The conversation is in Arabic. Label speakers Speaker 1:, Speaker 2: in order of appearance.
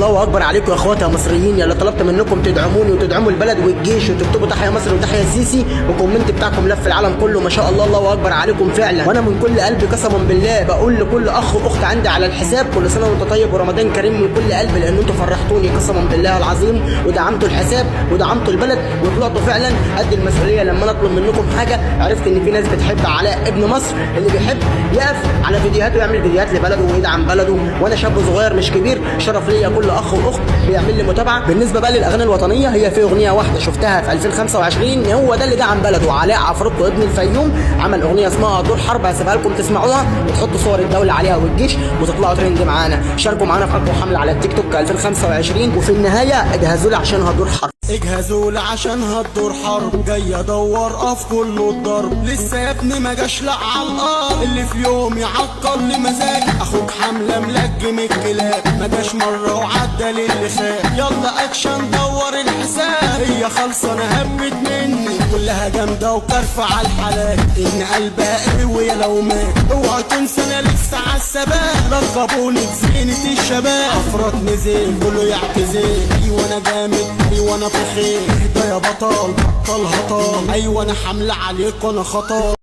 Speaker 1: الله اكبر عليكم يا اخواتي يا مصريين، يلا طلبت منكم تدعموني وتدعموا البلد والجيش وتكتبوا تحيا مصر وتحيا السيسي، والكومنت بتاعكم لف العالم كله ما شاء الله. الله اكبر عليكم فعلا، وانا من كل قلبي قسما بالله بقول لكل اخ واخت عندي على الحساب كل سنه وانت طيب ورمضان كريم من كل قلبي، لان انتوا فرحتوني قسما بالله العظيم ودعمتوا الحساب ودعمتوا البلد وطلعتوا فعلا قد المسؤوليه. لما انا اطلب منكم حاجه عرفت ان في ناس بتحب علاء ابن مصر اللي بيحب يقف على فيديوهاته ويعمل فيديوهات لبلده ويدعم بلده، وانا شاب صغير مش كبير، شرف ليا كل اخ واخت بيعمل لي متابعه. بالنسبه بقى للاغاني الوطنيه، هي في اغنيه واحده شفتها في 2025 هو ده اللي دعم بلده، علاء عفروتو ابن الفيوم عمل اغنيه اسمها دور حرب، هسيبها لكم تسمعوها وتحطوا صور الدوله عليها والجيش وتطلعوا ترند معانا. شاركوا معانا في اقوى حمله على التيك توك 2025، وفي النهايه اجهزوا لي عشان هدور حرب.
Speaker 2: اجهزوا لي عشان هتدور حرب، جاي ادور اف كله الضرب، لسه يا ابني ما جاش لا على الارض اللي في يوم يعطل لي مزاجي، اخوك حمله ملجم الكلاب ما جاش مره وعدى للي خاب، يلا اكشن دور الحساب، هي خالصه انا هبت مني كلها جامده وكرفه على الحالات، ان قلبها قوي لو مات، اوعى تنسى انا لسه على الثبات، لقبوني بزينه الشباب، افراد نزل كله يعتزل، ايوه انا جامد ايوه انا بخير، اهدى يا بطل بطل هطال، ايوه انا حمله عليك وانا خطر.